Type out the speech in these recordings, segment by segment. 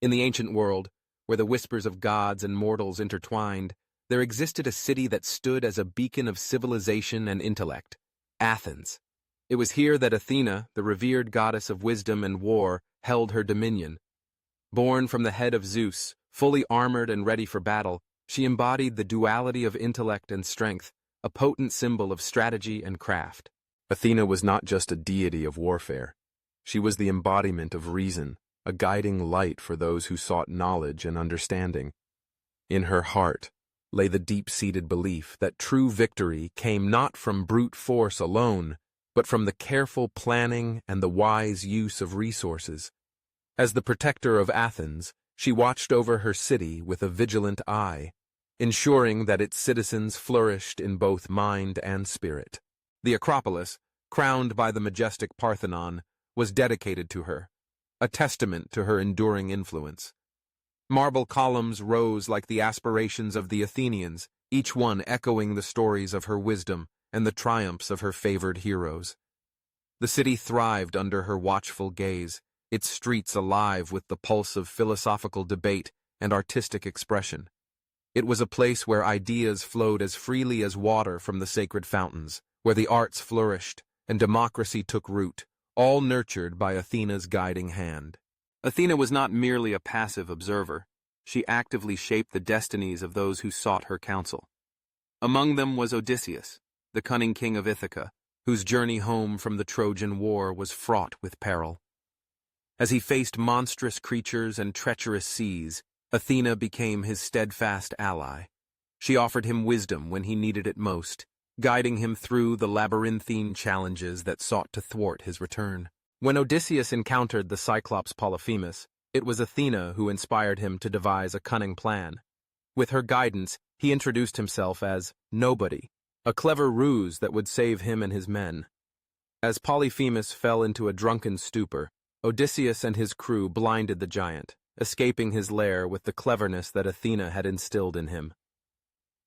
In the ancient world, where the whispers of gods and mortals intertwined, there existed a city that stood as a beacon of civilization and intellect, Athens. It was here that Athena, the revered goddess of wisdom and war, held her dominion. Born from the head of Zeus, fully armored and ready for battle, she embodied the duality of intellect and strength, a potent symbol of strategy and craft. Athena was not just a deity of warfare. She was the embodiment of reason, a guiding light for those who sought knowledge and understanding. In her heart lay the deep-seated belief that true victory came not from brute force alone, but from the careful planning and the wise use of resources. As the protector of Athens, she watched over her city with a vigilant eye, ensuring that its citizens flourished in both mind and spirit. The Acropolis, crowned by the majestic Parthenon, was dedicated to her, a testament to her enduring influence. Marble columns rose like the aspirations of the Athenians, each one echoing the stories of her wisdom and the triumphs of her favored heroes. The city thrived under her watchful gaze, its streets alive with the pulse of philosophical debate and artistic expression. It was a place where ideas flowed as freely as water from the sacred fountains, where the arts flourished and democracy took root, all nurtured by Athena's guiding hand. Athena was not merely a passive observer. She actively shaped the destinies of those who sought her counsel. Among them was Odysseus, the cunning king of Ithaca, whose journey home from the Trojan War was fraught with peril. As he faced monstrous creatures and treacherous seas, Athena became his steadfast ally. She offered him wisdom when he needed it most, guiding him through the labyrinthine challenges that sought to thwart his return. When Odysseus encountered the Cyclops Polyphemus, it was Athena who inspired him to devise a cunning plan. With her guidance, he introduced himself as Nobody, a clever ruse that would save him and his men. As Polyphemus fell into a drunken stupor, Odysseus and his crew blinded the giant, escaping his lair with the cleverness that Athena had instilled in him.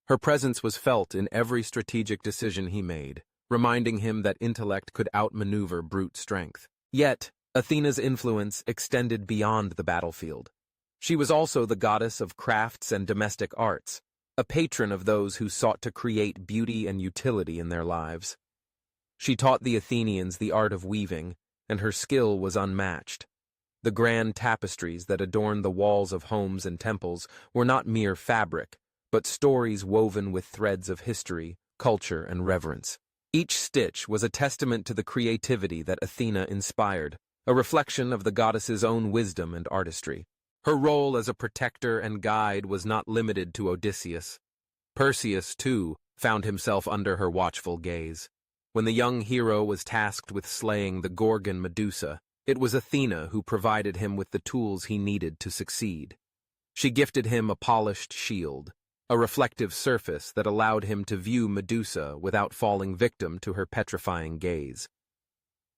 Her presence was felt in every strategic decision he made, reminding him that intellect could outmaneuver brute strength. Yet, Athena's influence extended beyond the battlefield. She was also the goddess of crafts and domestic arts, a patron of those who sought to create beauty and utility in their lives. She taught the Athenians the art of weaving, and her skill was unmatched. The grand tapestries that adorned the walls of homes and temples were not mere fabric, but stories woven with threads of history, culture, and reverence. Each stitch was a testament to the creativity that Athena inspired, a reflection of the goddess's own wisdom and artistry. Her role as a protector and guide was not limited to Odysseus. Perseus, too, found himself under her watchful gaze. When the young hero was tasked with slaying the Gorgon Medusa, it was Athena who provided him with the tools he needed to succeed. She gifted him a polished shield, a reflective surface that allowed him to view Medusa without falling victim to her petrifying gaze.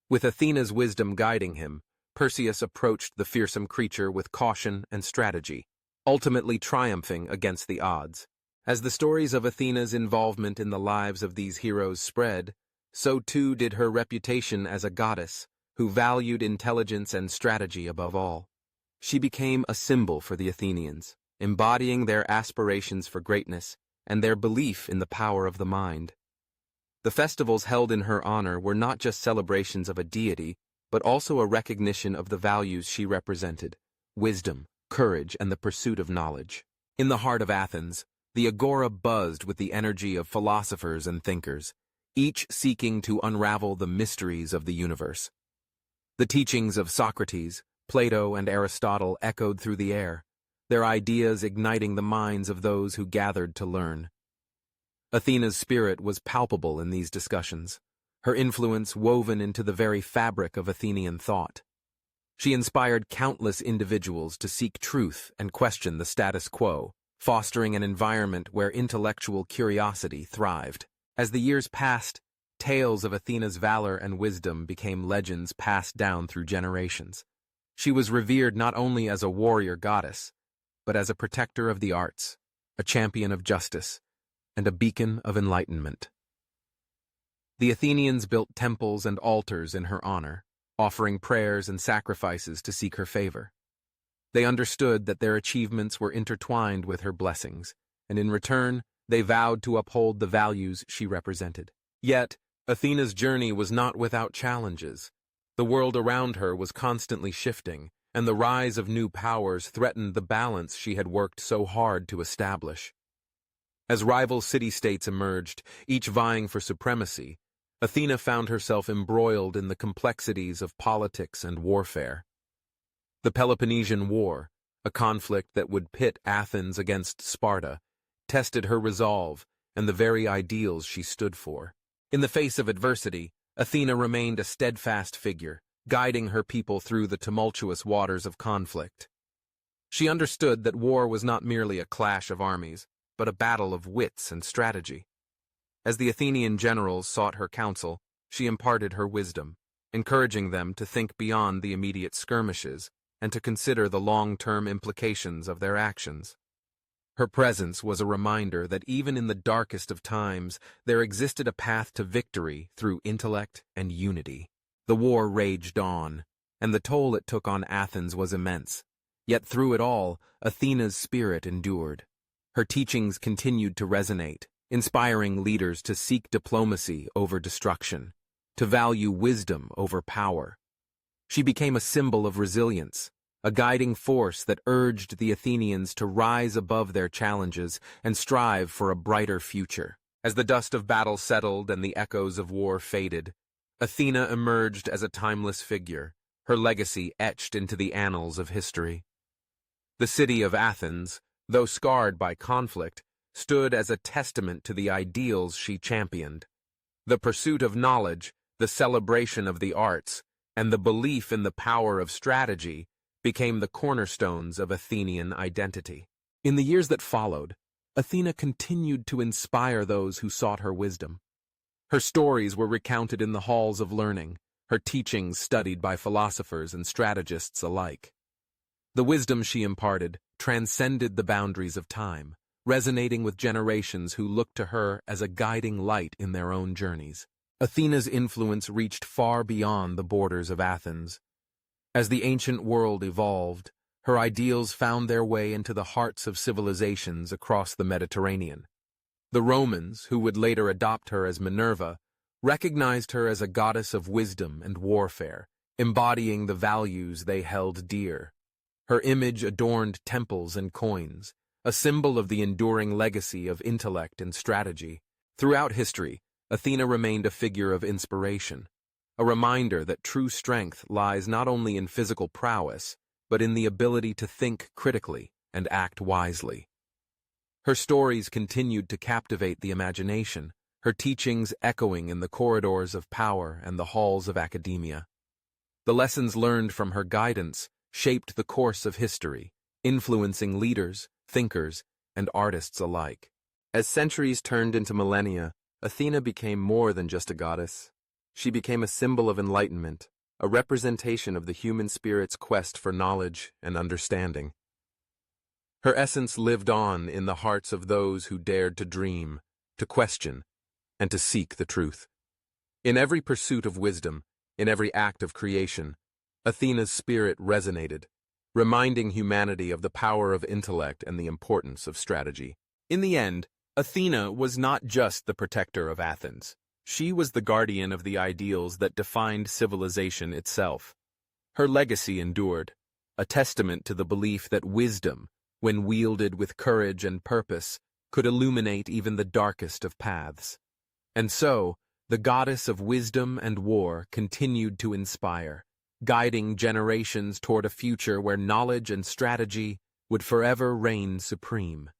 With Athena's wisdom guiding him, Perseus approached the fearsome creature with caution and strategy, ultimately triumphing against the odds. As the stories of Athena's involvement in the lives of these heroes spread, so too did her reputation as a goddess who valued intelligence and strategy above all. She became a symbol for the Athenians, embodying their aspirations for greatness and their belief in the power of the mind. The festivals held in her honor were not just celebrations of a deity, but also a recognition of the values she represented: wisdom, courage, and the pursuit of knowledge. In the heart of Athens, the agora buzzed with the energy of philosophers and thinkers, each seeking to unravel the mysteries of the universe. The teachings of Socrates, Plato, and Aristotle echoed through the air, their ideas igniting the minds of those who gathered to learn. Athena's spirit was palpable in these discussions, her influence woven into the very fabric of Athenian thought. She inspired countless individuals to seek truth and question the status quo, fostering an environment where intellectual curiosity thrived. As the years passed, tales of Athena's valor and wisdom became legends passed down through generations. She was revered not only as a warrior goddess, but as a protector of the arts, a champion of justice, and a beacon of enlightenment. The Athenians built temples and altars in her honor, offering prayers and sacrifices to seek her favor. They understood that their achievements were intertwined with her blessings, and in return, they vowed to uphold the values she represented. Yet, Athena's journey was not without challenges. The world around her was constantly shifting, and the rise of new powers threatened the balance she had worked so hard to establish. As rival city-states emerged, each vying for supremacy, Athena found herself embroiled in the complexities of politics and warfare. The Peloponnesian War, a conflict that would pit Athens against Sparta, tested her resolve and the very ideals she stood for. In the face of adversity, Athena remained a steadfast figure, guiding her people through the tumultuous waters of conflict. She understood that war was not merely a clash of armies, but a battle of wits and strategy. As the Athenian generals sought her counsel, she imparted her wisdom, encouraging them to think beyond the immediate skirmishes and to consider the long-term implications of their actions. Her presence was a reminder that even in the darkest of times, there existed a path to victory through intellect and unity. The war raged on, and the toll it took on Athens was immense. Yet through it all, Athena's spirit endured. Her teachings continued to resonate, inspiring leaders to seek diplomacy over destruction, to value wisdom over power. She became a symbol of resilience, a guiding force that urged the Athenians to rise above their challenges and strive for a brighter future. As the dust of battle settled and the echoes of war faded, Athena emerged as a timeless figure, her legacy etched into the annals of history. The city of Athens, though scarred by conflict, stood as a testament to the ideals she championed. The pursuit of knowledge, the celebration of the arts, and the belief in the power of strategy became the cornerstones of Athenian identity. In the years that followed, Athena continued to inspire those who sought her wisdom. Her stories were recounted in the halls of learning, her teachings studied by philosophers and strategists alike. The wisdom she imparted transcended the boundaries of time, resonating with generations who looked to her as a guiding light in their own journeys. Athena's influence reached far beyond the borders of Athens. As the ancient world evolved, her ideals found their way into the hearts of civilizations across the Mediterranean. The Romans, who would later adopt her as Minerva, recognized her as a goddess of wisdom and warfare, embodying the values they held dear. Her image adorned temples and coins, a symbol of the enduring legacy of intellect and strategy. Throughout history, Athena remained a figure of inspiration, a reminder that true strength lies not only in physical prowess, but in the ability to think critically and act wisely. Her stories continued to captivate the imagination, her teachings echoing in the corridors of power and the halls of academia. The lessons learned from her guidance shaped the course of history, influencing leaders, thinkers, and artists alike. As centuries turned into millennia, Athena became more than just a goddess. She became a symbol of enlightenment, a representation of the human spirit's quest for knowledge and understanding. Her essence lived on in the hearts of those who dared to dream, to question, and to seek the truth. In every pursuit of wisdom, in every act of creation, Athena's spirit resonated, reminding humanity of the power of intellect and the importance of strategy. In the end, Athena was not just the protector of Athens. She was the guardian of the ideals that defined civilization itself. Her legacy endured, a testament to the belief that wisdom, when wielded with courage and purpose, could illuminate even the darkest of paths. And so, the goddess of wisdom and war continued to inspire, guiding generations toward a future where knowledge and strategy would forever reign supreme.